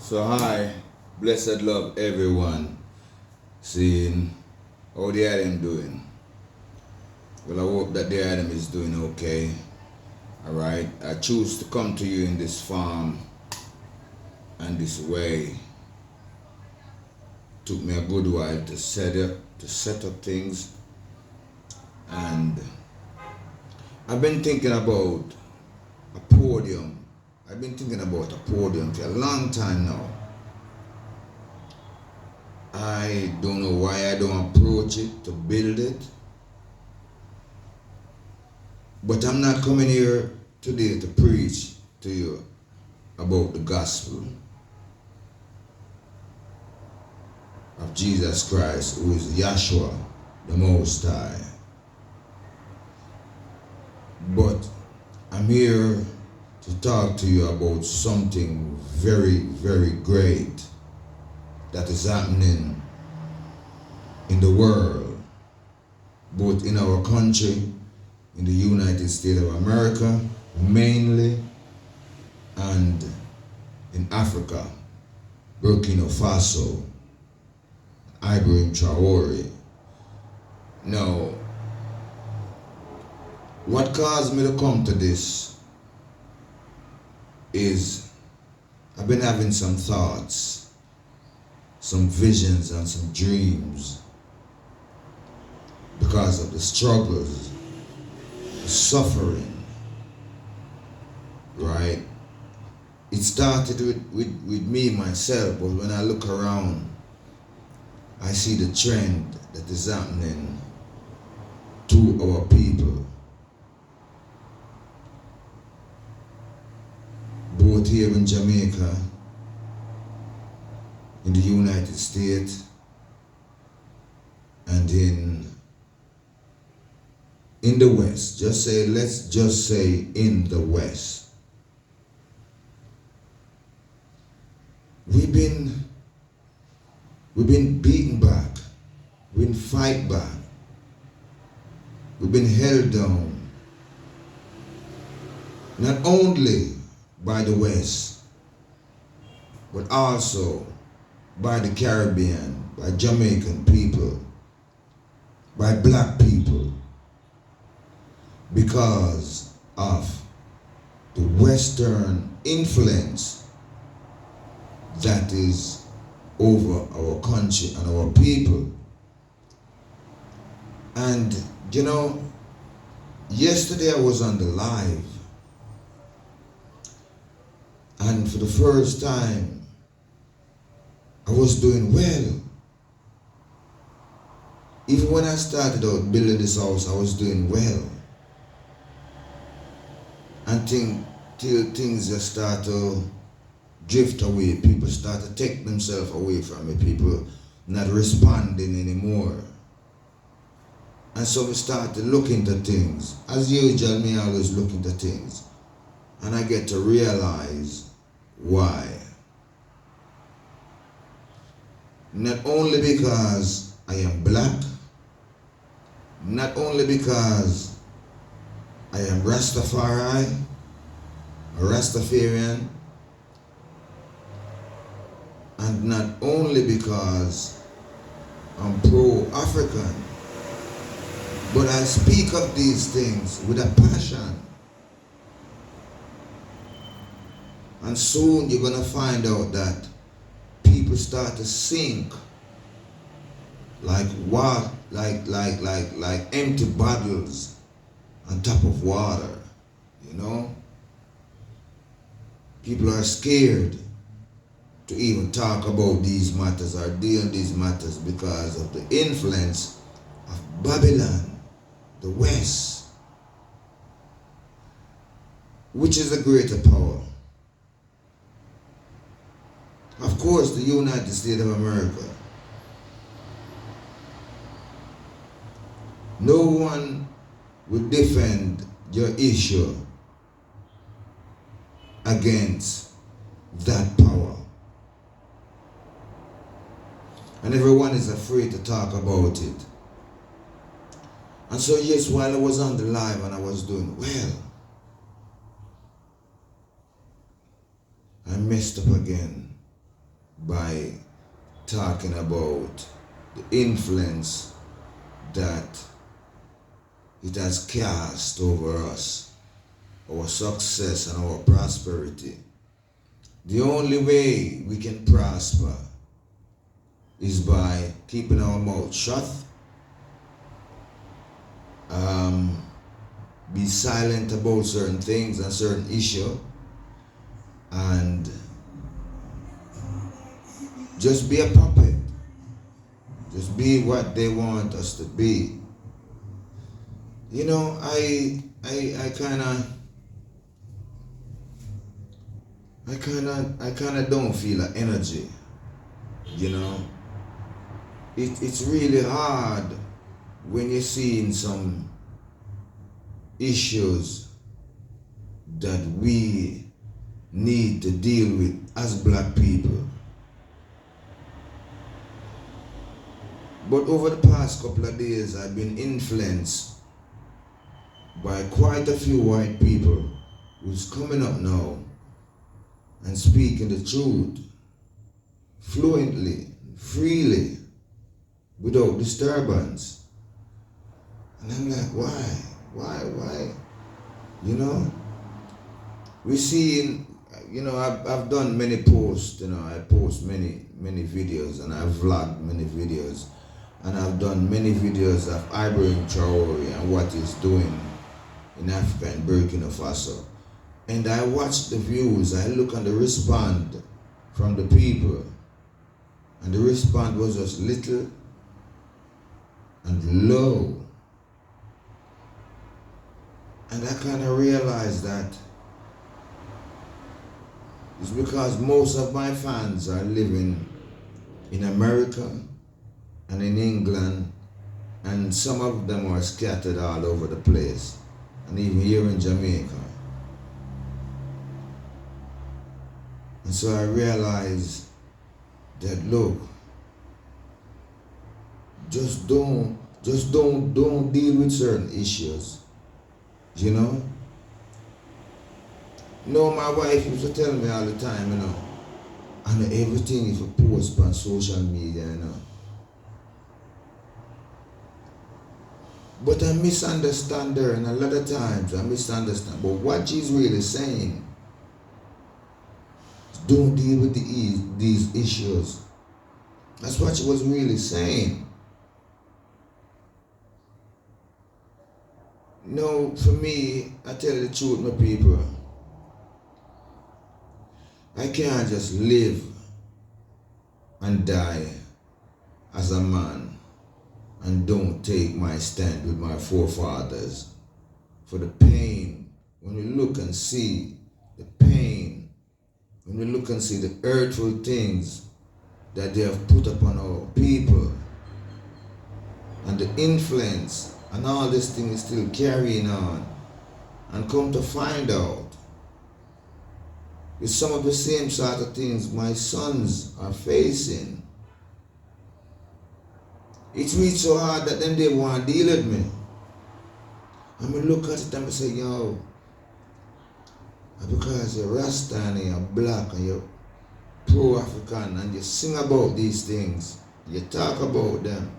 So hi, blessed love everyone. Seeing how the Adam doing. Well, I hope that the Adam is doing okay. Alright. I choose to come to you in this form and this way. Took me a good while to set up things, and I've been thinking about a podium. I've been thinking about a podium for a long time now. I don't know why I don't approach it to build it. But I'm not coming here today to preach to you about the gospel of Jesus Christ, who is Yahshua, the Most High. But I'm here to talk to you about something very, very great that is happening in the world, both in our country, in the United States of America, mainly, and in Africa, Burkina Faso, Ibrahim Traore. Now, what caused me to come to this is I've been having some thoughts, some visions, and some dreams because of the struggles, the suffering, right? It started with me, myself, but when I look around, I see the trend that is happening to our people, both here in Jamaica, in the United States, and in the West. Let's just say in the West. We've been beaten back, we've been fight back, we've been held down, not only by the West, but also by the Caribbean, by Jamaican people, by black people, because of the Western influence that is over our country and our people. And you know, yesterday I was on the live, and for the first time I was doing well. Even when I started out building this house, I was doing well. And till things just start to drift away, people start to take themselves away from me, people not responding anymore. And so we start to look into things. As usual, me always look into things. And I get to realize why. Not only because I am black, not only because I am Rastafari, a Rastafarian, and not only because I'm pro-African, but I speak of these things with a passion. And soon you're gonna find out that people start to sink like what, like empty bottles on top of water, you know? People are scared to even talk about these matters or deal in these matters because of the influence of Babylon, the West, which is a greater power. Of course, the United States of America. No one will defend your issue against that power. And everyone is afraid to talk about it. And so yes, while I was on the live and I was doing well, I messed up again. by talking about the influence that it has cast over us, our success and our prosperity. The only way we can prosper is by keeping our mouth shut, be silent about certain things and certain issues, and just be a puppet. Just be what they want us to be. You know, I kind of don't feel an energy. You know, it's really hard when you're seeing some issues that we need to deal with as black people. But over the past couple of days, I've been influenced by quite a few white people who's coming up now and speaking the truth fluently, freely, without disturbance. And I'm like, why? You know, we see, you know, I've done many posts, you know, I post many videos, and I've vlogged many videos, and I've done many videos of Ibrahim Traore and what he's doing in Africa and Burkina Faso. And I watch the views, I look at the response from the people, and the response was just little and low. And I kind of realized that it's because most of my fans are living in America and in England, and some of them are scattered all over the place, and even here in Jamaica. And so I realized that, look, just don't deal with certain issues. You know? No, my wife used to tell me all the time, you know, I know everything if you post on social media, you know. But I misunderstand her, and a lot of times I misunderstand. But what she's really saying is don't deal with these issues. That's what she was really saying. No, for me, I tell you the truth, my people. I can't just live and die as a man and don't take my stand with my forefathers for the pain. When we look and see the pain, when we look and see the hurtful things that they have put upon our people, and the influence and all this thing is still carrying on, and come to find out it's some of the same sort of things my sons are facing. It's reached so hard that then they want to deal with me. And I look at it and I say, yo, because you're Rasta and you're black and you're pro-African and you sing about these things, you talk about them.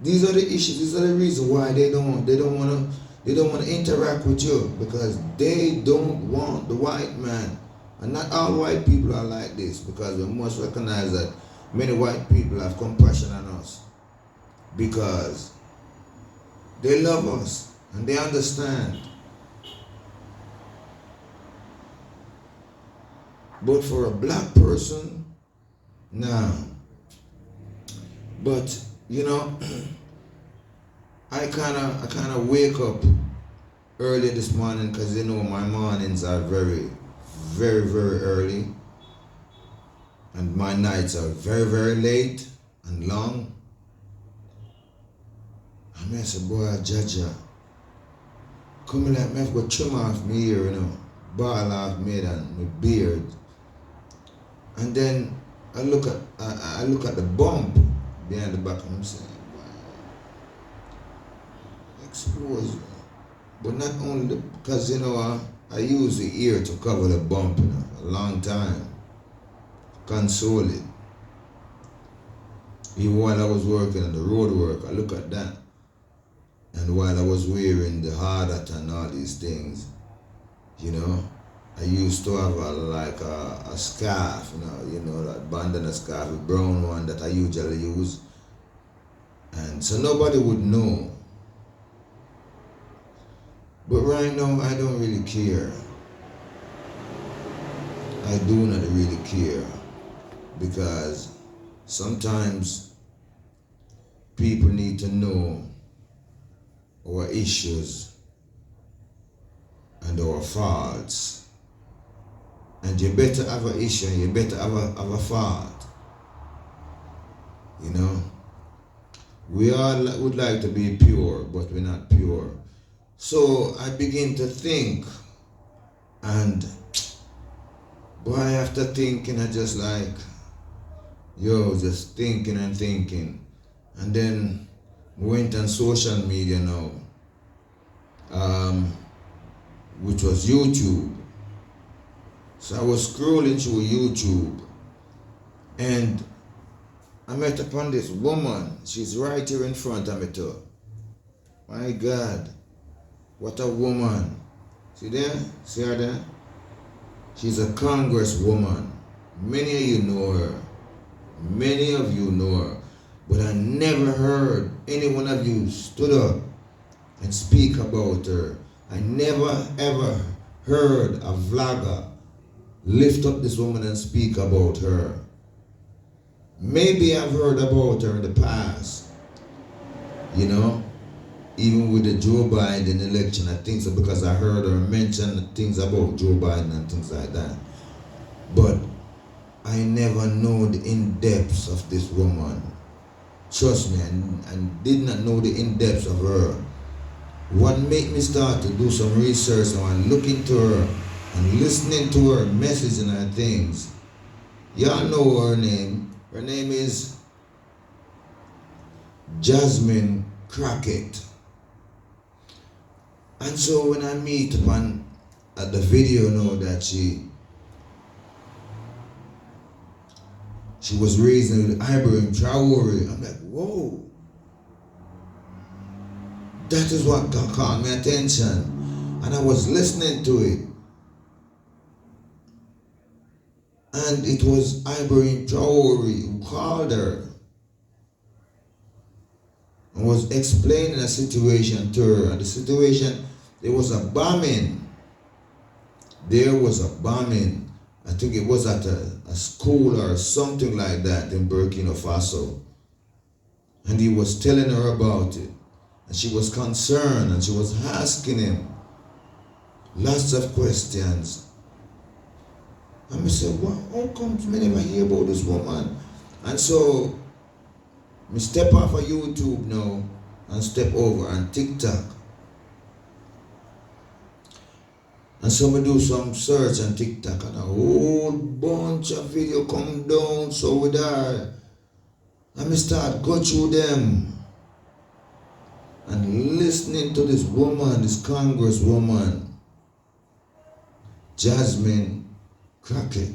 These are the issues, these are the reasons why they don't want to interact with you, because they don't want the white man. And not all white people are like this, because we must recognize that many white people have compassion on us because they love us and they understand. But for a black person, nah. But you know, I kind of wake up early this morning, because you know my mornings are very, very, very early, and my nights are very, very late and long. I say, boy, Jaja, come like me, I've got trim off me ear, you know, ball off me and my beard, and then I look at the bump behind the back, and I'm saying, wow, exposed. But not only because, you know, I use the ear to cover the bump, you know, a long time, console it. Even while I was working on the road work, I look at that. And while I was wearing the hard hat and all these things, you know, I used to have a scarf, that bandana scarf, a brown one that I usually use. And so nobody would know. But right now, I don't really care. I do not really care. Because sometimes people need to know our issues and our faults. And you better have an issue and you better have a fault. You know? We all would like to be pure, but we're not pure. So I begin to think, and boy, after thinking, I just like, just thinking and thinking. And then went on social media now, which was YouTube. So I was scrolling through YouTube, and I met upon this woman. She's right here in front of me too. My God, what a woman. See there? See her there? She's a congresswoman. Many of you know her. Many of you know her. But I never heard any one of you stood up and speak about her. I never ever heard a vlogger lift up this woman and speak about her. Maybe I've heard about her in the past, even with the Joe Biden election, I think so, because I heard her mention things about Joe Biden and things like that. But I never know the in-depths of this woman. Trust me, and did not know the in-depths of her. What made me start to do some research and look into her and listening to her message and her things. Y'all know her name. Her name is Jasmine Crockett. And so when I meet upon at the video now that she was raised with Ibrahim Traore, I'm like, whoa. That is what caught my attention. And I was listening to it. And it was Ibrahim Traore who called her and was explaining a situation to her. And the situation, there was a bombing. There was a bombing. I think it was at a school or something like that in Burkina Faso. And he was telling her about it. And she was concerned and she was asking him lots of questions. And I said, well, how come I never hear about this woman? And so I step off of YouTube now and step over on TikTok. And so I do some search on TikTok and a whole bunch of video come down so with her. And I start go through them and listening to this woman, this congresswoman, Jasmine Crockett.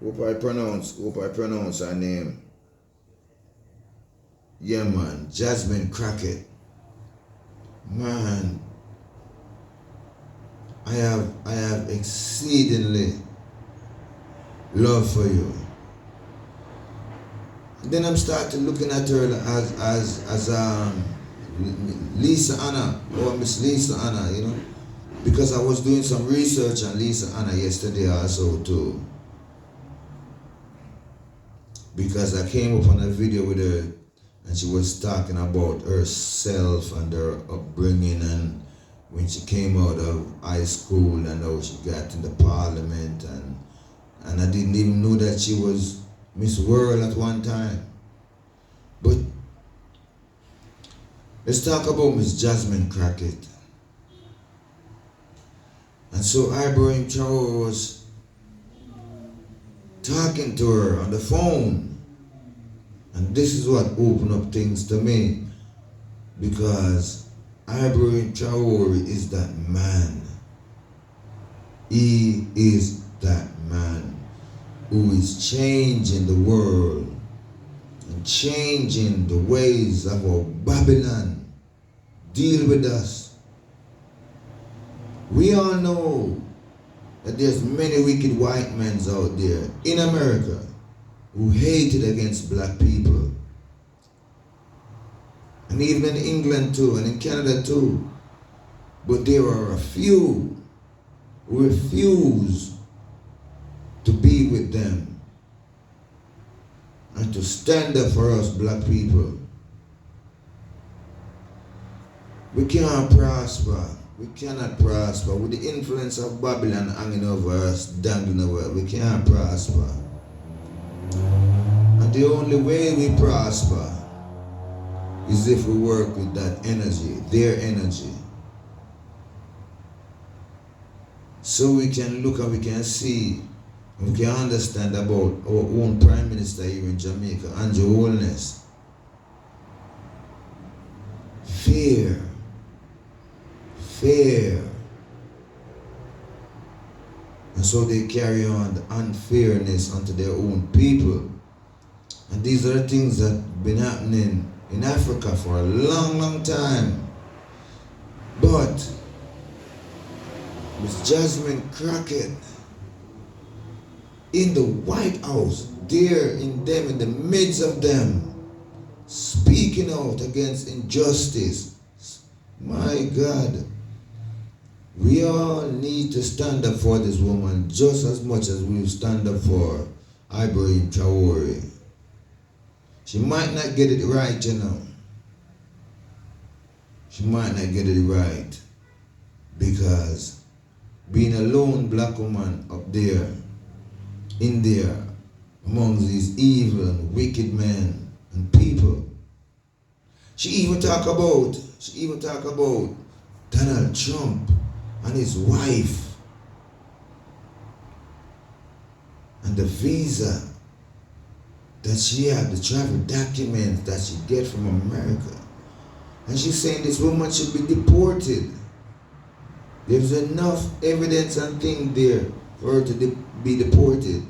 Hope I pronounce her name. Yeah, man, Jasmine Crockett. Man, I have exceedingly love for you. And then I'm starting looking at her as Lisa Anna, or Miss Lisa Anna, because I was doing some research on Lisa Anna yesterday also too. Because I came up on a video with her and she was talking about herself and her upbringing and when she came out of high school and how she got in the parliament and I didn't even know that she was Miss World at one time. But let's talk about Miss Jasmine Crockett. And so Ibrahim Traore was talking to her on the phone. And this is what opened up things to me. Because Ibrahim Traore is that man. He is that man who is changing the world changing the ways of our Babylon deal with us. We all know that there's many wicked white men out there in America who hated against black people. And even in England too, and in Canada too. But there are a few who refuse to be with them and to stand up for us black people. We cannot prosper. We cannot prosper. With the influence of Babylon hanging over us, dangling over us, we cannot prosper. And the only way we prosper is if we work with that energy, their energy. So we can look and we can see and we can understand about our own Prime Minister here in Jamaica, Andrew Holness. Fear. And so they carry on the unfairness unto their own people. And these are the things that have been happening in Africa for a long time. But Miss Jasmine Crockett in the White House, there in the midst of them, speaking out against injustice. My God, we all need to stand up for this woman just as much as we stand up for Ibrahim Traore. She might not get it right, you know. She might not get it right because being a lone black woman up there, in there, amongst these evil and wicked men and people. She even talk about Donald Trump and his wife and the visa that she had, the travel documents that she get from America. And she's saying this woman should be deported. There's enough evidence and thing there for her to be deported.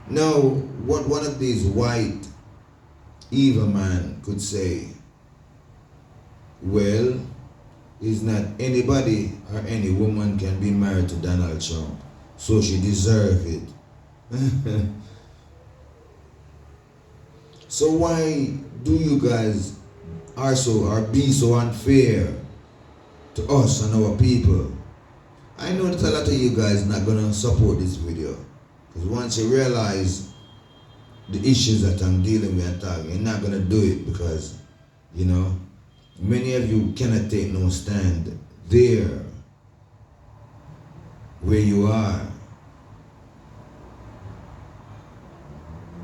Now, what one of these white evil men could say, well, is not anybody or any woman can be married to Donald Trump, so she deserves it. So why do you guys be so unfair to us and our people? I know that a lot of you guys not gonna support this video, because once you realize the issues that I'm dealing with and talking, you're not gonna do it because, you know, many of you cannot take no stand there where you are.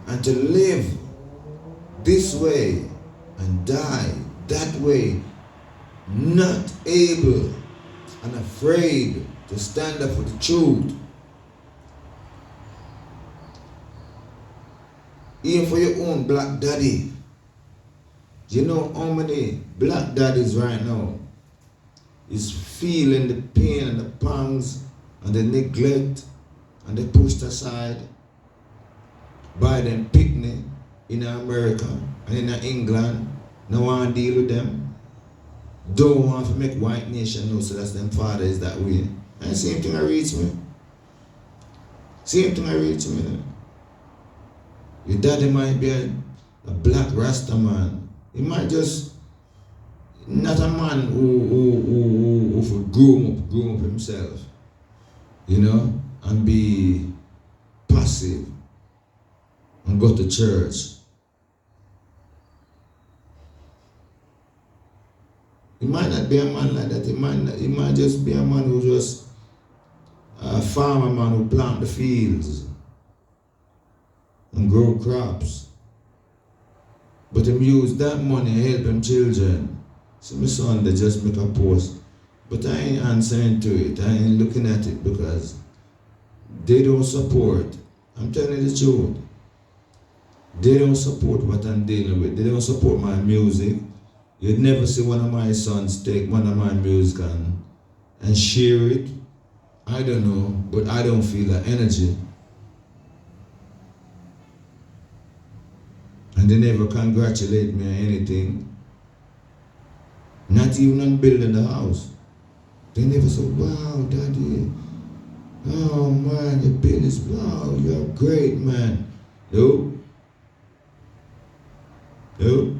And to live this way and die that way, not able and afraid to stand up for the truth, even for your own black daddy. You know how many black daddies right now is feeling the pain and the pangs and the neglect and the pushed aside by them picnic in America and in England. No one deal with them. Don't want to make white nation know so that's them father is that way. And same thing I reach me. Same thing I reach me. Your daddy might be a black Rasta man. He might just not a man who grow up himself, you know, and be passive and go to church. He might not be a man like that. He might just be a man who just a farmer man who plant the fields and grow crops. But him use that money to help him children. So my son, they just make a post. But I ain't answering to it. I ain't looking at it because they don't support. I'm telling you the truth. They don't support what I'm dealing with. They don't support my music. You'd never see one of my sons take one of my music and share it. I don't know, but I don't feel that energy. And And they never congratulate me on anything. Not even on building the house. They never say, wow, Daddy. Oh man, your business, wow, you're great, man. Nope. Nope.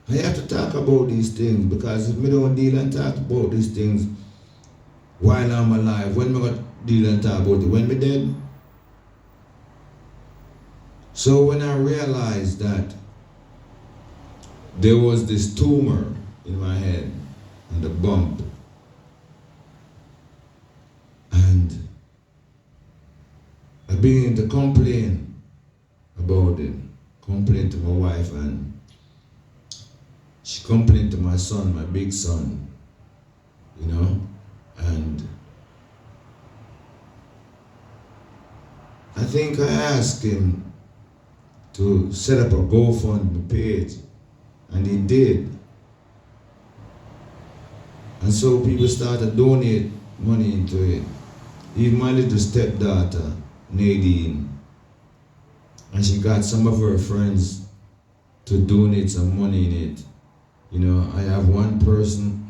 I have to talk about these things because if we don't deal and talk about these things while I'm alive, when we gonna deal and talk about it? When we dead? So when I realized that there was this tumor in my head and a bump, and I began to complain about it, complain to my wife, and she complained to my son, my big son, you know, and I think I asked him to set up a GoFundMe page, and he did. And so people started donate money into it. Even my little stepdaughter, Nadine, and she got some of her friends to donate some money in it. You know, I have one person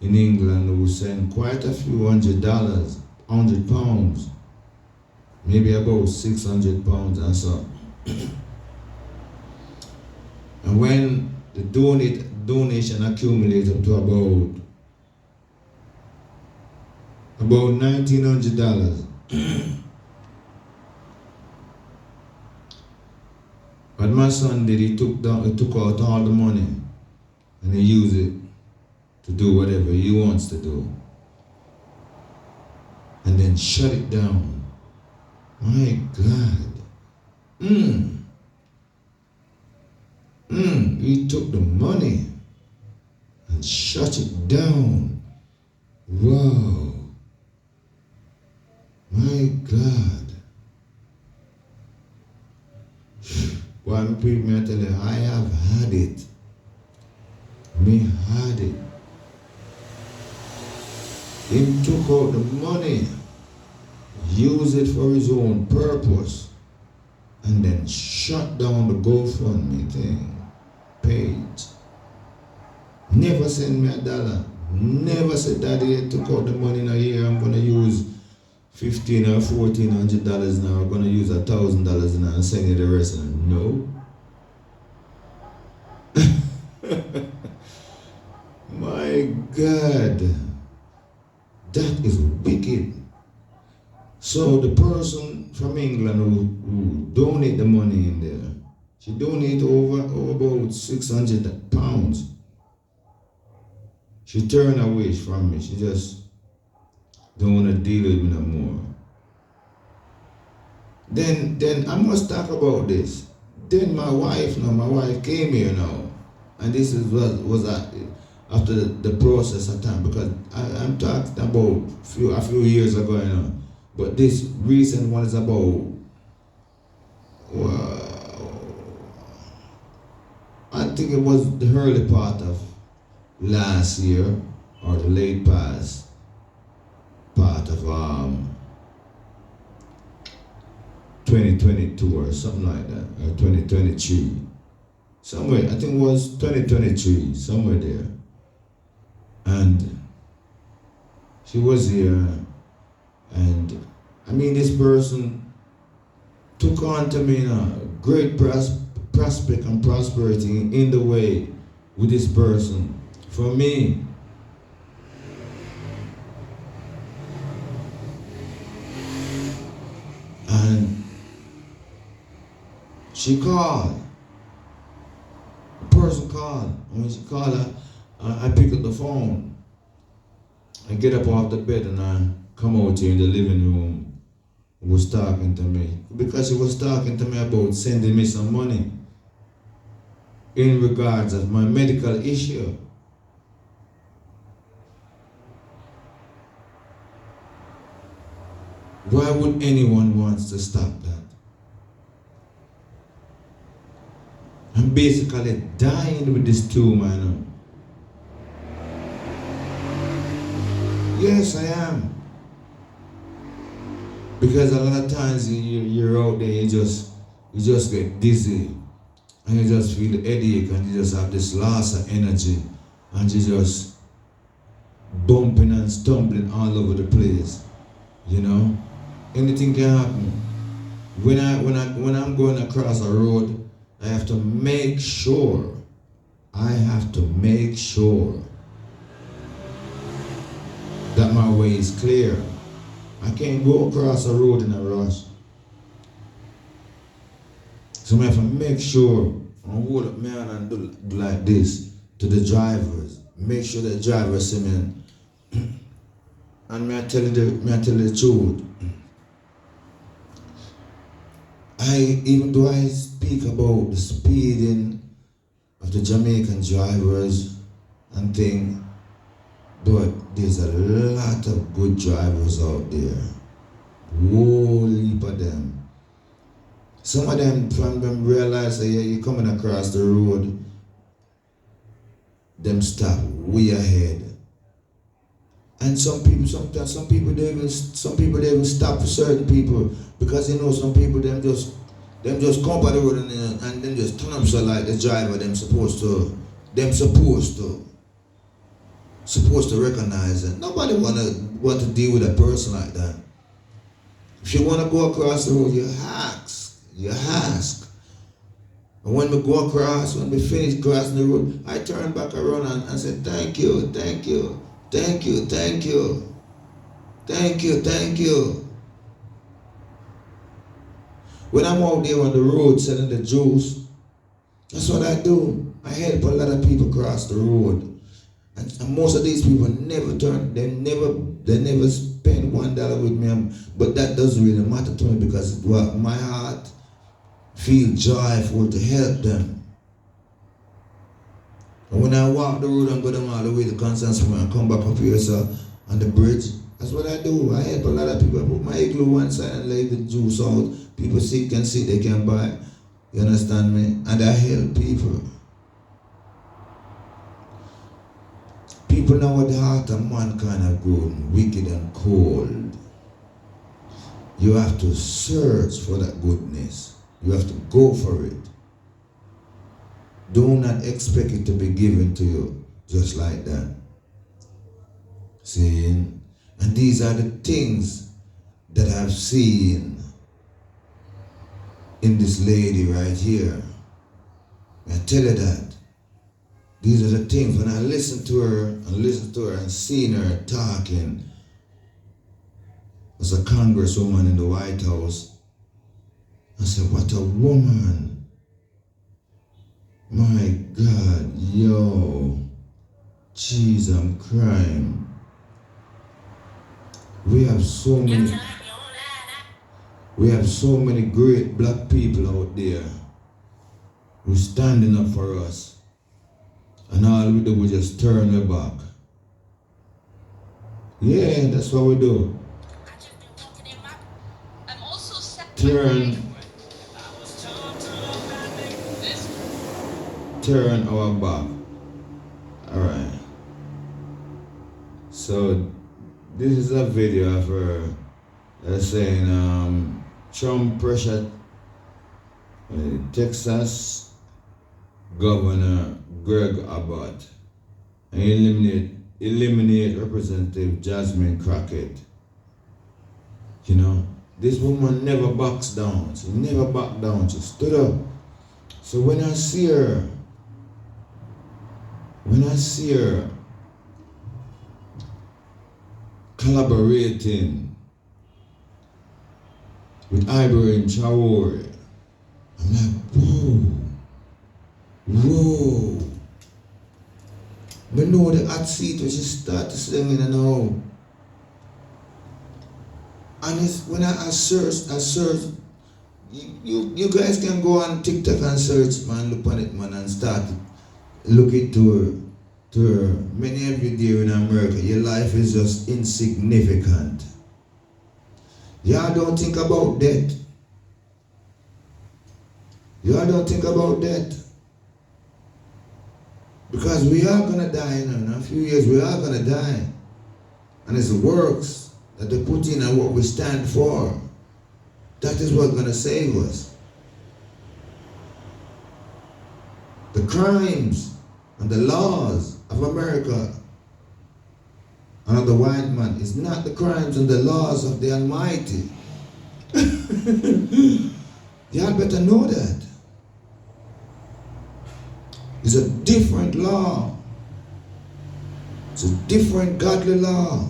in England who sent quite a few $100, £100, maybe about £600 and so. And when the donation accumulated up to about $1,900, what my son did, he took out all the money and he used it to do whatever he wants to do, and then shut it down. My God. He took the money and shut it down. Wow. My God. One people may tell you, I have had it. Me had it. He took out the money, used it for his own purpose, and then shut down the GoFundMe page. Never sent me $1. Never said, Daddy, I took out the money in a year, I'm gonna use $1,500 or $1,400 now, I'm gonna use $1,000 now and send you the rest. No. My God, that is wicked. So the person from England who donated the money in there, she donated over about £600. She turned away from me. She just don't want to deal with me no more. Then I must talk about this. Then my wife came here now, and this is what was after the process of time, because I'm talking about a few years ago, you know. But this recent one is about, I think it was the early part of last year or the late past part of 2022 or something like that, or 2023. Somewhere, I think it was 2023, somewhere there. And she was here, and I mean, this person took on to me great prospect and prosperity in the way with this person for me. And she called. The person called. And when she called, I pick up the phone. I get up off the bed and I come out here in the living room. Was talking to me because she was talking to me about sending me some money in regards of my medical issue. Why would anyone want to stop that? I'm basically dying with this tumor now. Yes, I am. Because a lot of times you're out there, you just get dizzy, and you just feel the headache, and you just have this loss of energy, and you just bumping and stumbling all over the place. You know, anything can happen. When I'm going across a road, I have to make sure. That my way is clear. I can't go across a road in a rush. So I have to make sure and hold up my hand and do like this to the drivers. Make sure the drivers see me. And may I tell you the truth. Even though I speak about the speeding of the Jamaican drivers and thing, but there's a lot of good drivers out there. Whole heap of them. Some of them from them realize that you're coming across the road, them stop way ahead. And some people they even stop for certain people because some people them just come by the road and then just turn themselves like the driver supposed to recognize it. Nobody want to deal with a person like that. If you want to go across the road, you ask. And when we finish crossing the road, I turn back around and say, thank you. When I'm out there on the road selling the juice, that's what I do. I help a lot of people cross the road. And most of these people never spend $1 with me, but that doesn't really matter to me because my heart feels joyful to help them. And when I walk the road and go down all the way to Constance and come back up here on the bridge, that's what I do. I help a lot of people. I put my igloo one side and lay the juice out. People can see, they can buy. You understand me? And I help people. People now with the heart of mankind are grown wicked and cold. You have to search for that goodness. You have to go for it. Do not expect it to be given to you just like that. See? And these are the things that I've seen in this lady right here. I tell you that. These are the things when I listen to her and seen her talking as a congresswoman in the White House, I said, what a woman. My God, yo. Jeez, I'm crying. We have so many great black people out there who's standing up for us. And all we do, we just turn our back. Yeah, that's what we do. Turn our back. Alright. So this is a video of her saying Trump pressured Texas Governor Greg Abbott and eliminate Representative Jasmine Crockett. You know, this woman never backs down. She never backed down. She stood up. So when I see her collaborating with Ibrahim Traore, I'm like, whoa. But no, the hot seat when she started singing and all. And it's when I search, you guys can go on TikTok and search, man, look on it, man, and start looking to her. Many of you there in America, your life is just insignificant. Y'all don't think about that. Y'all don't think about that. Because we are going to die in a few years. We are going to die. And it's the works that they put in and what we stand for. That is what's gonna save us. The crimes and the laws of America and of the white man is not the crimes and the laws of the Almighty. Y'all better know that. It's a different law. It's a different godly law.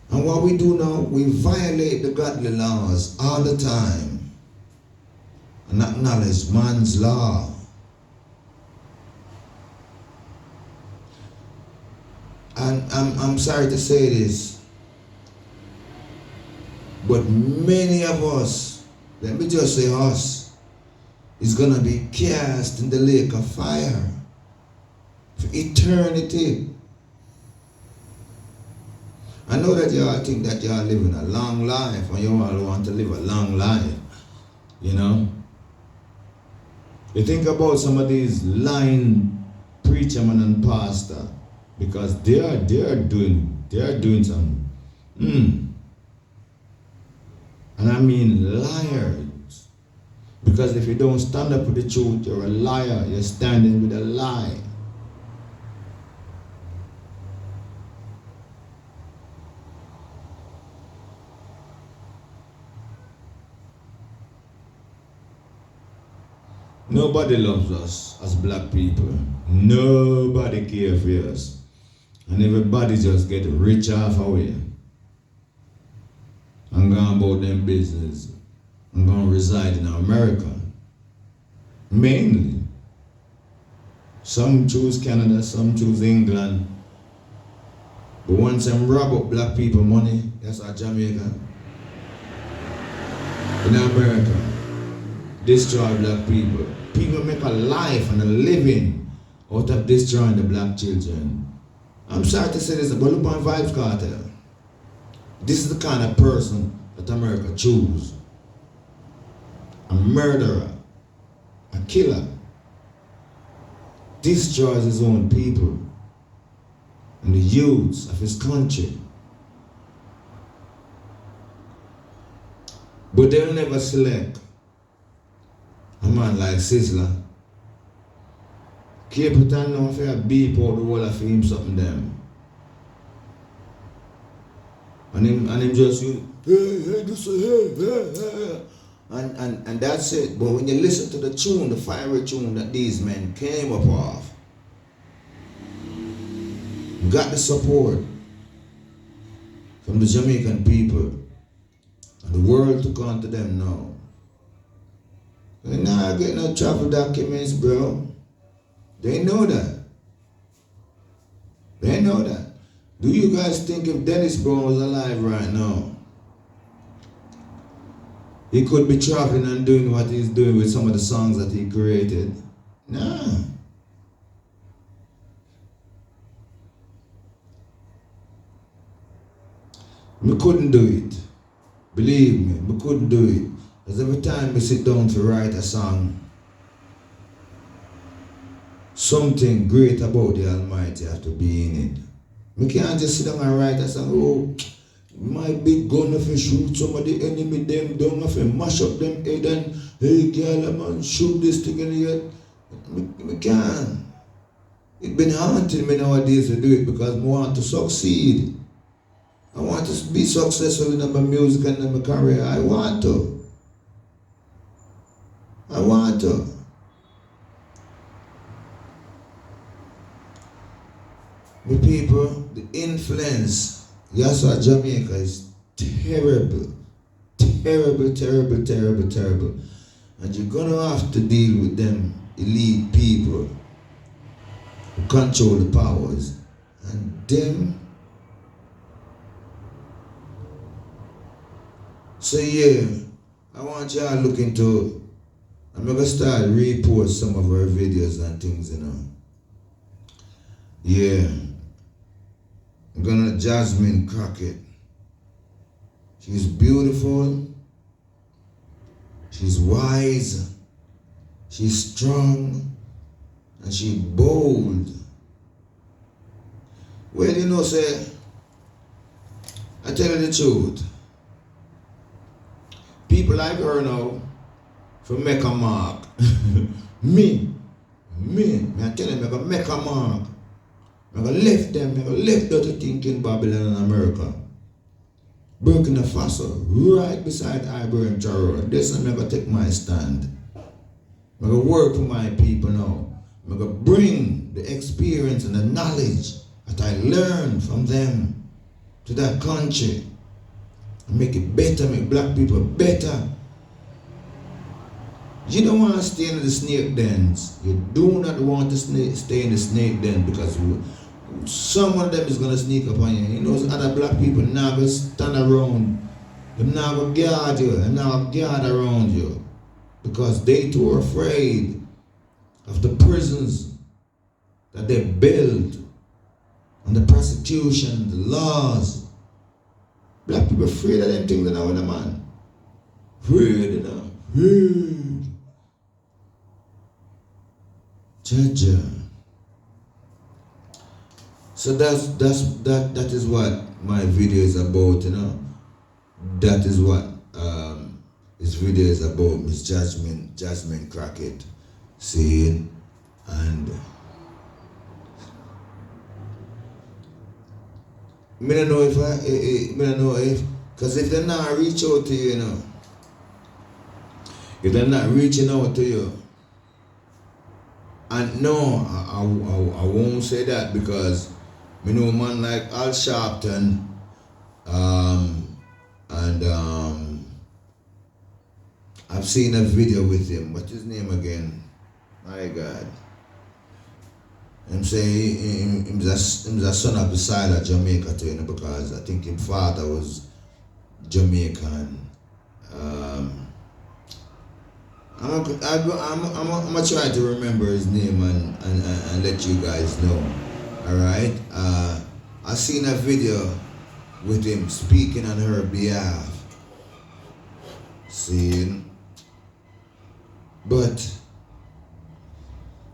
And what we do now, we violate the godly laws all the time and acknowledge man's law. And I'm sorry to say this, but many of us, let me just say us, is gonna be cast in the lake of fire for eternity. I know that y'all think that y'all living a long life and you all want to live a long life, you know. You think about some of these lying preacher man and pastor, because they are doing some and I mean liars. Because if you don't stand up with the truth, you're a liar. You're standing with a lie. Nobody loves us as black people. Nobody cares for us. And everybody just get rich off away. And go about them business. And go and reside in America. Mainly. Some choose Canada, some choose England. But once them rob up black people money, that's our Jamaica. In America, destroy black people. People make a life and a living out of destroying the black children. I'm sorry to say this, but look on Vybz Kartel. This is the kind of person that America choose. A murderer, a killer, destroys his own people and the youths of his country. But they'll never select a man like Sizzla. Capleton now for a beep out the whole of him something them. And him just you and that's it. But when you listen to the tune, the fiery tune that these men came up off, got the support from the Jamaican people, and the world took on to them now. They're not getting no travel documents, bro. They know that. They know that. Do you guys think if Dennis Brown was alive right now, he could be traveling and doing what he's doing with some of the songs that he created? Nah. We couldn't do it. Believe me, we couldn't do it. Because every time we sit down to write a song, something great about the Almighty have to be in it. We can't just sit down and write a song, oh, my big gun if you shoot some of the enemy, them down if you mash up them head and, hey girl, man, shoot this thing in the head. We can't. It's been haunting me nowadays to do it because I want to succeed. I want to be successful in my music and in my career. I want to. I want to. The people, the influence, yes, Jamaica is terrible. Terrible, terrible, terrible, terrible. And you're gonna have to deal with them elite people who control the powers. And them. So yeah, I want y'all look into. I'm gonna start repost some of her videos and things, you know. Yeah. I'm gonna Jasmine Crockett. She's beautiful. She's wise. She's strong. And she's bold. Well, you know, say, I tell you the truth. people like her now, for make a mark. me, I tell them, I'm gonna make a mark. I'm gonna lift them, I'm gonna lift dirty thinking Babylon and America. Burkina Faso, right beside Ivory Road. This I'm gonna take my stand. I'm gonna work for my people now. I'm gonna bring the experience and the knowledge that I learned from them to that country and make it better, make black people better. You don't want to stay in the snake dens. You do not want to stay in the snake den because some of them is going to sneak up on you. You know, other black people now going to stand around. They're not going to guard you. They're not going to guard around you because they too are afraid of the prisons that they build and the prosecution, the laws. Black people afraid of them things now, man. Afraid, you know. Afraid. Jaja. So that is what my video is about, you know. That is what this video is about, Miss Jasmine Crockett, seeing, and I don't know if, because if they're not reach out to you, you know, if they're not reaching out to you, and no, I won't say that because me know a man like Al Sharpton, and I've seen a video with him. What's his name again? My God. Him say he's a son of the side of Jamaica too, you know, because I think his father was Jamaican. I'm gonna try to remember his name and let you guys know. Alright? I seen a video with him speaking on her behalf. See? But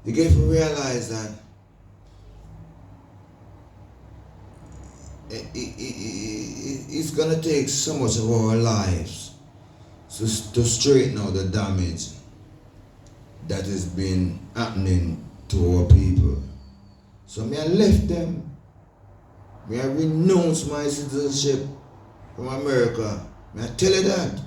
you get to realize that it's gonna take so much of our lives to straighten out the damage that has been happening to our people. So I left them. I renounce my citizenship from America. I tell you that.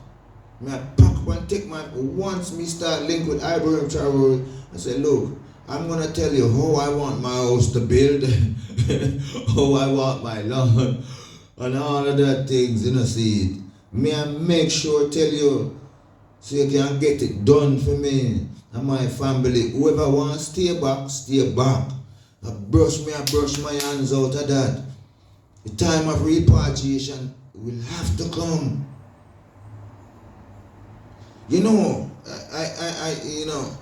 I pack up and take my, once me start link with Ivory Travel, I say, look, I'm gonna tell you how I want my house to build, how I want my lawn, and all of that things, you know, see it. Me I make sure tell you so you can get it done for me and my family. Whoever wants stay back. I brush my hands out of that. The time of repatriation will have to come. You know, you know,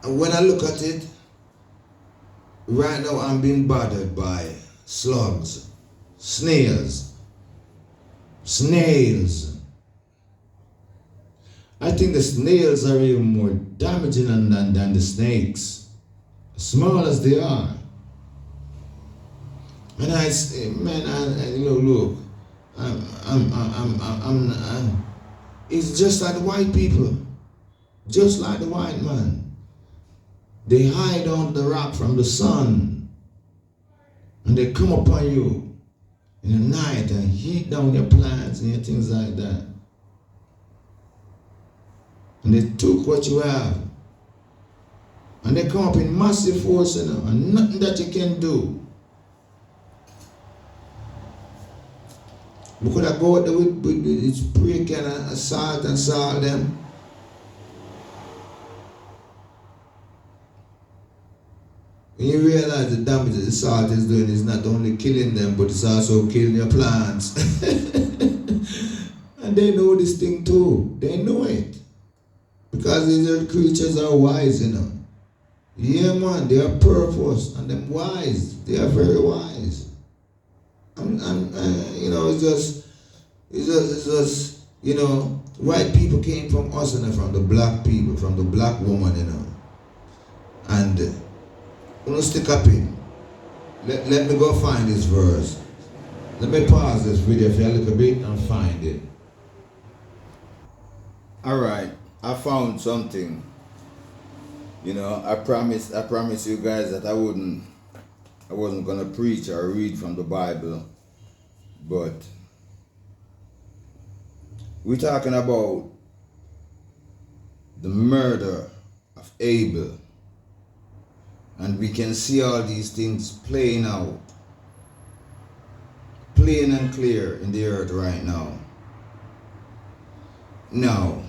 when I look at it, right now I'm being bothered by slugs, snails. I think the snails are even more damaging than the snakes, as small as they are. And I say, man, look, it's just like the white people, just like the white man. They hide under the rock from the sun, and they come upon you in the night and heat down your plants and your things like that. And they took what you have, and they come up in massive force, you know, and nothing that you can do. We could have go out there with spray can and salt and salt them. When you realize the damage that the salt is doing is not only killing them, but it's also killing your plants. And they know this thing too. They know it. Because these creatures are wise, you know. Yeah, man, they are purpose and them wise. They are very wise. And you know, it's just, you know, white people came from us, you know, from the black people, from the black woman, you know. And you know, stick up in. Let me go find this verse. Let me pause this video for a little bit and find it. Alright, I found something. You know, I promise you guys that I wasn't gonna preach or read from the Bible, but we're talking about the murder of Abel. And we can see all these things playing out, plain and clear in the earth right now. Now,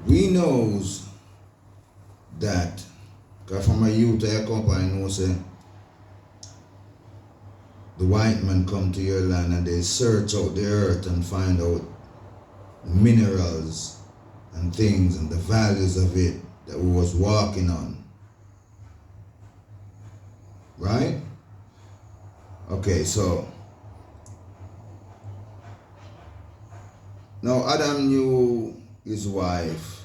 we knows that, because from a youth I come I know say, the white man come to your land and they search out the earth and find out minerals and things and the values of it that we was walking on. Right? Okay, so now Adam knew his wife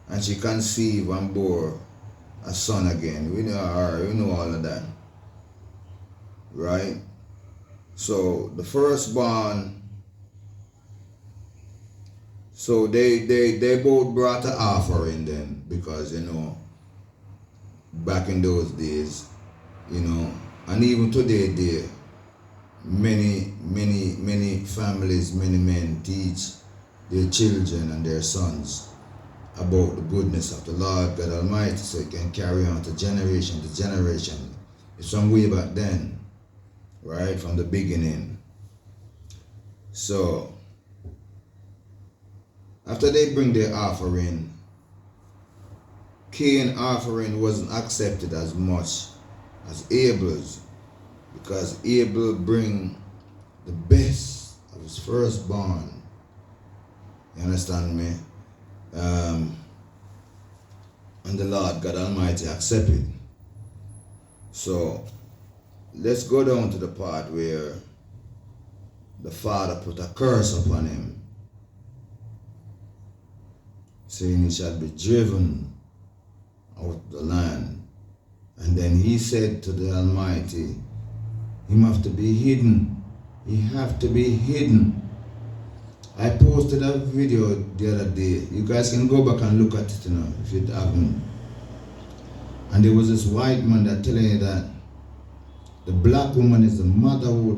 and she conceived and bore a son again. We know her, we know all of that. Right? So the firstborn, so they both brought an offering then, because you know, back in those days, you know, and even today there, many families, many men teach their children and their sons about the goodness of the Lord God Almighty, so it can carry on to generation to generation. It's from way back then, right, from the beginning. So after they bring their offering, Cain's offering wasn't accepted as much as Abel's, because Abel bring the best of his firstborn. You understand me? And the Lord God Almighty accept it. So let's go down to the part where the father put a curse upon him, saying he shall be driven out of the land. And then he said to the Almighty, him have to be hidden. He have to be hidden. I posted a video the other day. You guys can go back and look at it, you know, if you haven't. And there was this white man that telling you that the black woman is the motherboard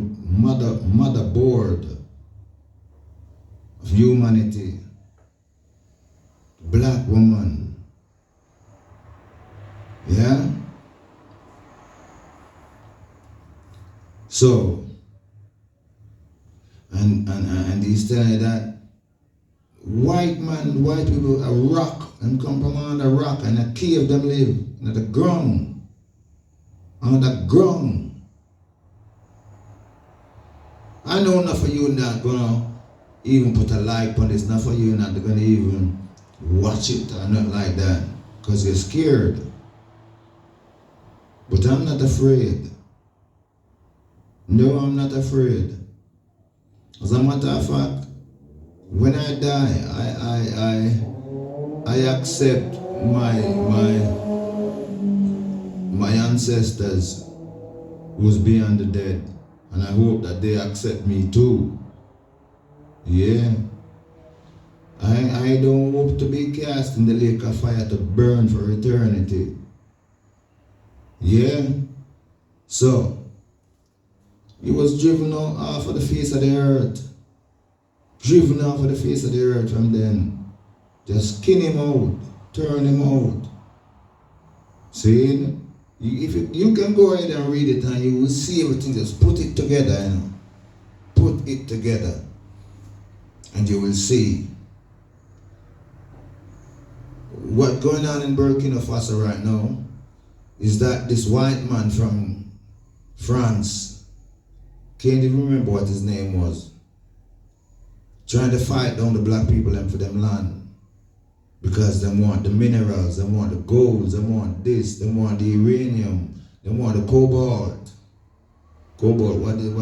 of humanity. Black woman. Yeah? So, and he's telling you that white people, a rock, and come from under a rock, and a cave them live, in the ground. On the ground. I know not for you not gonna even put a like on this, not for you not gonna even watch it or not like that, because you're scared. But I'm not afraid. No, I'm not afraid. As a matter of fact, when I die, I accept my ancestors who's beyond the dead, and I hope that they accept me too. Yeah. I don't hope to be cast in the lake of fire to burn for eternity. Yeah. So he was driven off of the face of the earth. Driven off of the face of the earth from then. Just skin him out. Turn him out. See? If you can go ahead and read it and you will see everything. Just put it together, you know. Put it together. And you will see what's going on in Burkina Faso right now is that this white man from France, can't even remember what his name was, trying to fight down the black people and for them land. Because they want the minerals, they want the gold, they want this, they want the uranium, they want the cobalt. Cobalt, what did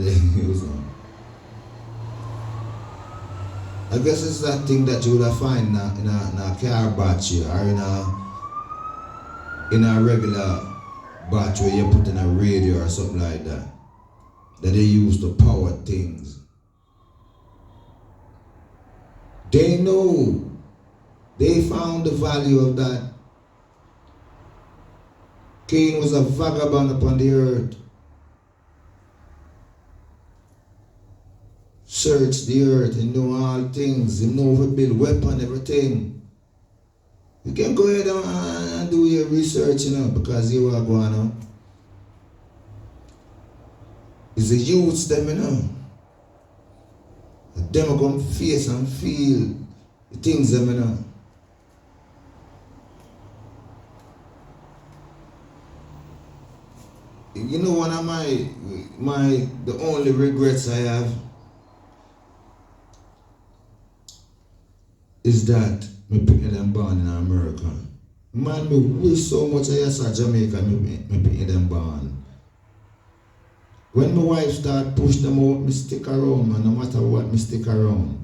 they use on? I guess it's that thing that you would find in a car battery or in a regular battery you put in a radio or something like that. That they use to power things. They know. They found the value of that. Cain was a vagabond upon the earth. Search the earth and know all things. You know how to build weapon, everything. You can go ahead and do your research, because you are going on. It's the youths them, Them are going to face and feel the things them, You know, one of the only regrets I have is that me pick them born in America. Man, me wish so much I saw Jamaica, me pick them born. When my wife start push them out, me stick around, man, no matter what, me stick around.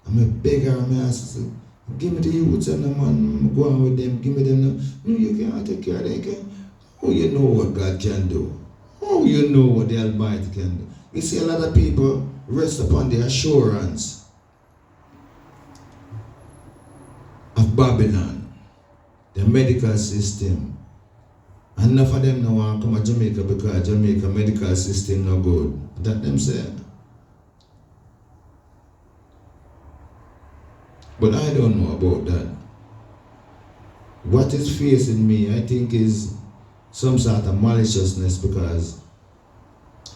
And me beg her, me ask, give me the youths and the man, go on with them, give me them. No, you can't take care of them. How you know what God can do? How you know what the Almighty can do? You see, a lot of people rest upon the assurance of Babylon, the medical system. And enough of them now want to come to Jamaica because Jamaica medical system no good. That them say. But I don't know about that. What is facing me, I think, is some sort of maliciousness because,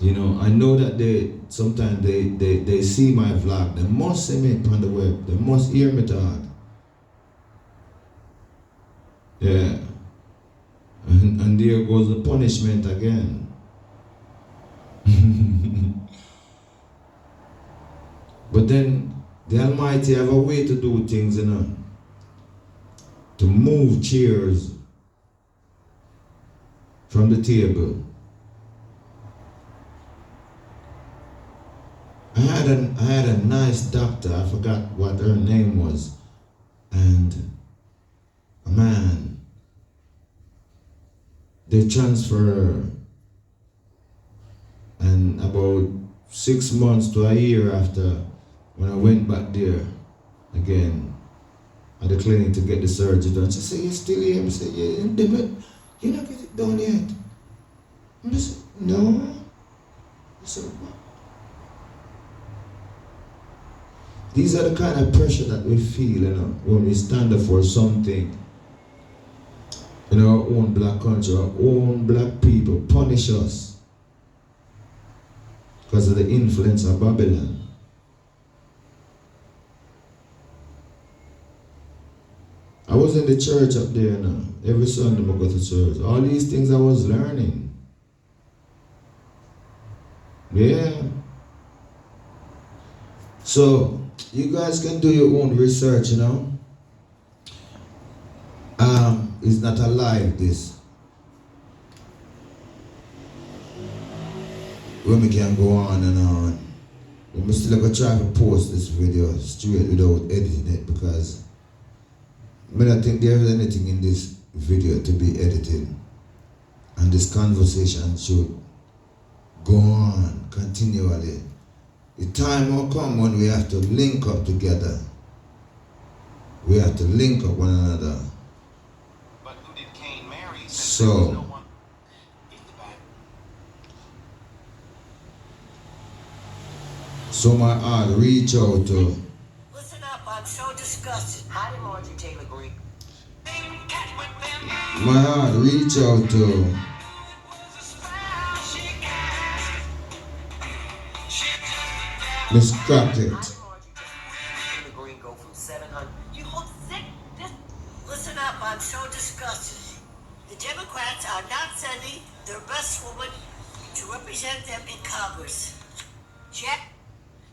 I know that sometimes they see my vlog. They must see me on the web. They must hear me talk. Yeah. And there goes the punishment again. But then the Almighty have a way to do things, to move chairs from the table. I had a nice doctor, I forgot what her name was, and man, they transfer her, and about 6 months to a year after, when I went back there again at the clinic to get the surgery done, she said, "You're still here?" I said, "Yeah, you not get it done yet." I said, "No." I said, "What?" These are the kind of pressure that we feel, when we stand up for something. In our own black country, our own black people punish us because of the influence of Babylon. I was in the church up there now. Every Sunday I go to church. All these things I was learning. Yeah. So, you guys can do your own research, It's not alive, this. When we can go on and on. But I'm still going to try to post this video straight without editing it because I don't think there is anything in this video to be edited. And this conversation should go on continually. The time will come when we have to link up together. We have to link up one another. But who did Cain marry? So, so my heart reach out to. Listen up, I'm so disgusted. How did Marjorie Taylor Greene? My heart reach out to Miss Crockett. Go from 700. You hold sick. Listen up, I'm so disgusted. The Democrats are not sending their best woman to represent them in Congress. Jack,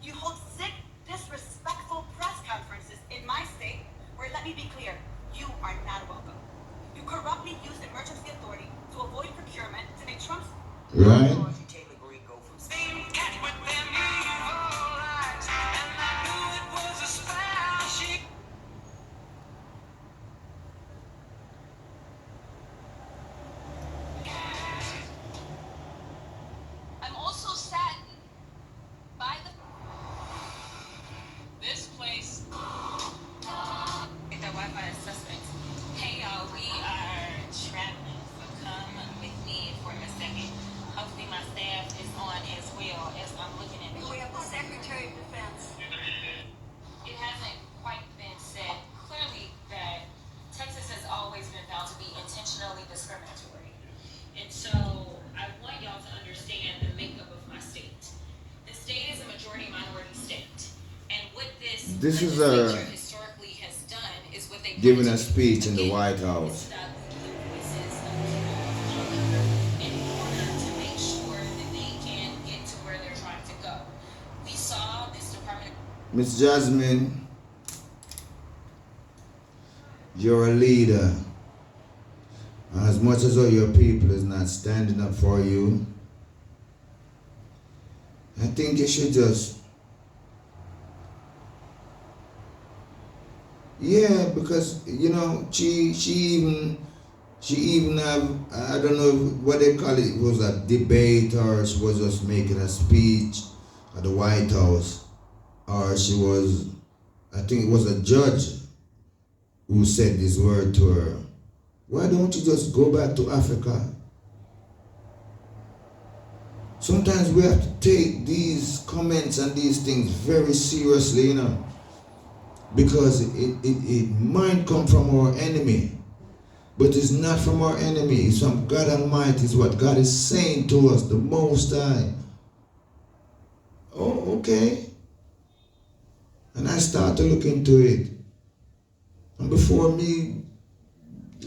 you hold sick, disrespectful press conferences in my state where, let me be clear, you are not welcome. You corruptly used emergency authority to avoid procurement to make Trump's Right? Marjorie Taylor Greene go from I'm also saddened by this place discriminatory. And so I want y'all to understand the makeup of my state. The state is a majority minority state. And what This is a legislature historically has done is what they giving a speech in the White House. In order to make sure that they can get to where they're trying to go. We saw this department. Miss Jasmine, you're a leader. As much as all your people is not standing up for you, I think you should just, because you know she even have, I don't know what they call it, was a debate or she was just making a speech at the White House, or she was, I think it was a judge who said this word to her. Why don't you just go back to Africa? Sometimes we have to take these comments and these things very seriously, you know, because it might come from our enemy, but it's not from our enemy. It's from God Almighty. It's what God is saying to us, the Most High. Oh, okay. And I start to look into it. And before me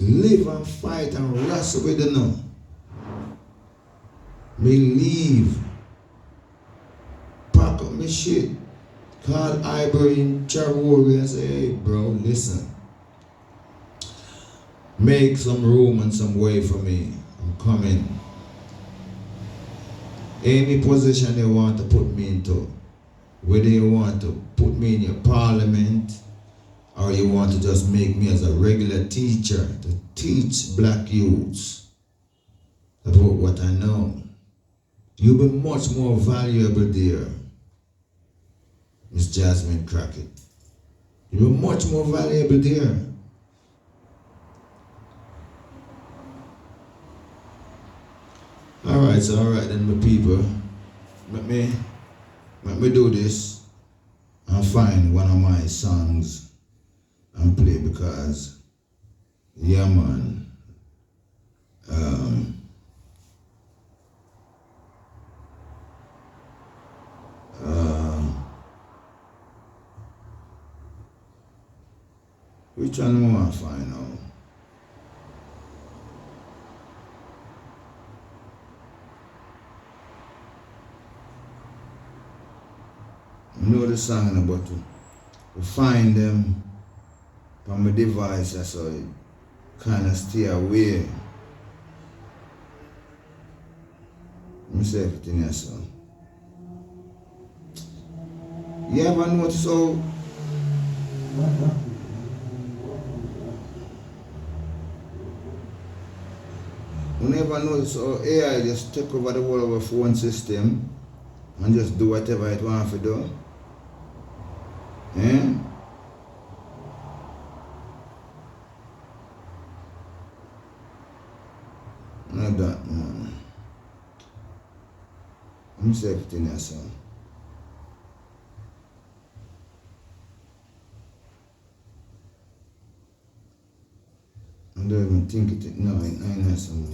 live and fight and wrestle with it now, me leave, pack up my shit, call Ivory in Charwory and say, hey bro, listen, make some room and some way for me. I'm coming. Any position they want to put me into, whether you want to put me in your parliament or you want to just make me as a regular teacher to teach black youths about what I know, you'll be much more valuable there, Miss Jasmine Crockett. You'll be much more valuable there. Alright then my people, let me do this and find one of my songs and play, because yeah man, which one do I want to find now? I know the song, but to find them on my device, so it kind of stay away. Let me say everything else. So. You ever notice how AI just take over the whole of our phone system and just do whatever it wants to do? Eh? Like that, man. Let me say everything else. So. I don't even think it. No, I ain't have some.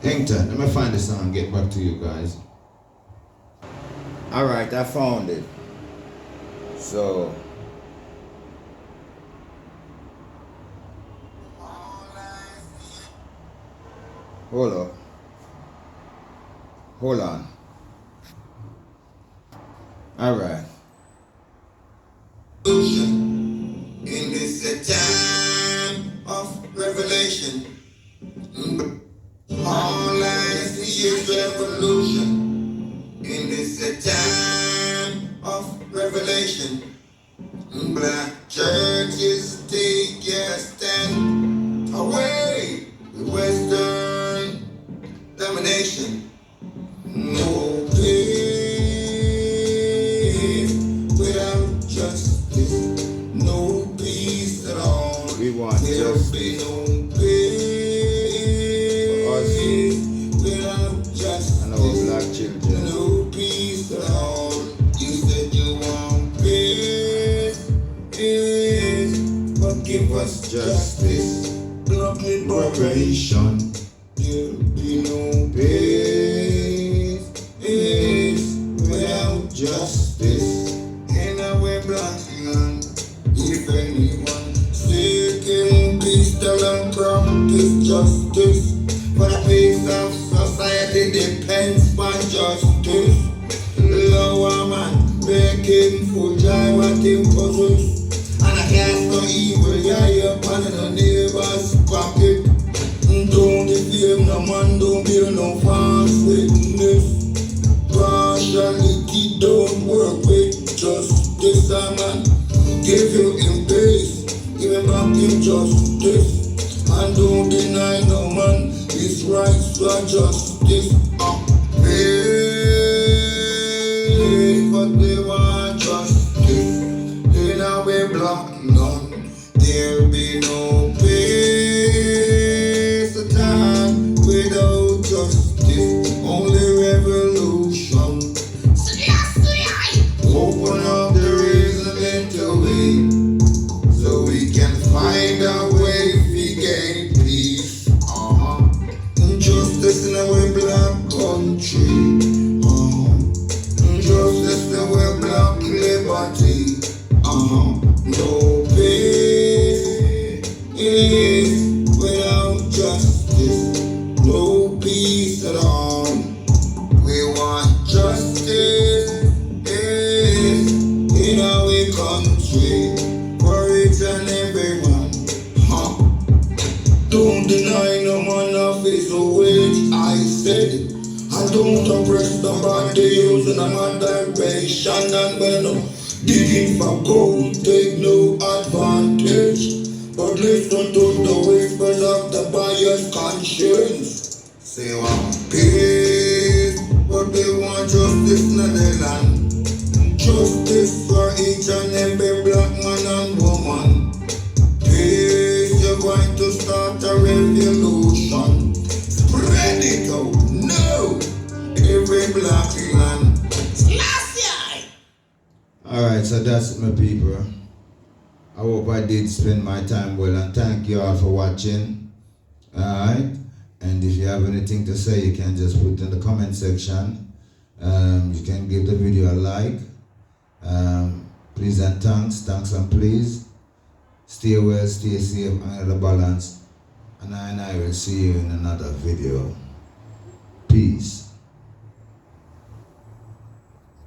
Hang tight. Let me find the song and get back to you guys. Alright, I found it. So. Hold on. Alright. In this time of revelation, all I see is revolution. In this time of revelation, black churches take a stand away with Western domination. No peace without justice, no peace at all. We want There'll justice. be no peace without justice. And our black children. No peace at all. You said you want peace, but give us just justice. Black liberation. There'll be no peace without justice. In our black land, if anyone seeking peace, tell them practice justice. For the peace of society depends on justice. Lower man, making full joy what him possess. And I cast no evil eye upon the neighbor's pocket. Don't defame no man, don't build no false witness. Partiality don't work with justice. A man give you in peace, give him back in justice. And don't deny no man his rights for justice. But they want justice in our black land. There'll be no peace at time without justice. Only revolution. Open up the reasonable way so we can find a way to gain peace. Justice in our black country. Justice in our black liberty. No peace without justice. No peace at all. We want justice in our country for each and everyone. Don't deny no man of his wage, I said it. I don't oppress nobody using a moderation and when digging for gold, take no advantage. But listen to the whispers of the buyer's conscience. Say want peace, but they want justice in the land. Justice for each and every black man and woman. Peace, you're going to start a revolution. Spread it out, no, every black land. Alright, so that's it, my people. I hope I did spend my time well, and thank you all for watching. Alright, and if you have anything to say, you can just put it in the comment section. You can give the video a like. Please and thanks and please. Stay well, stay safe, and the balance. And I will see you in another video. Peace.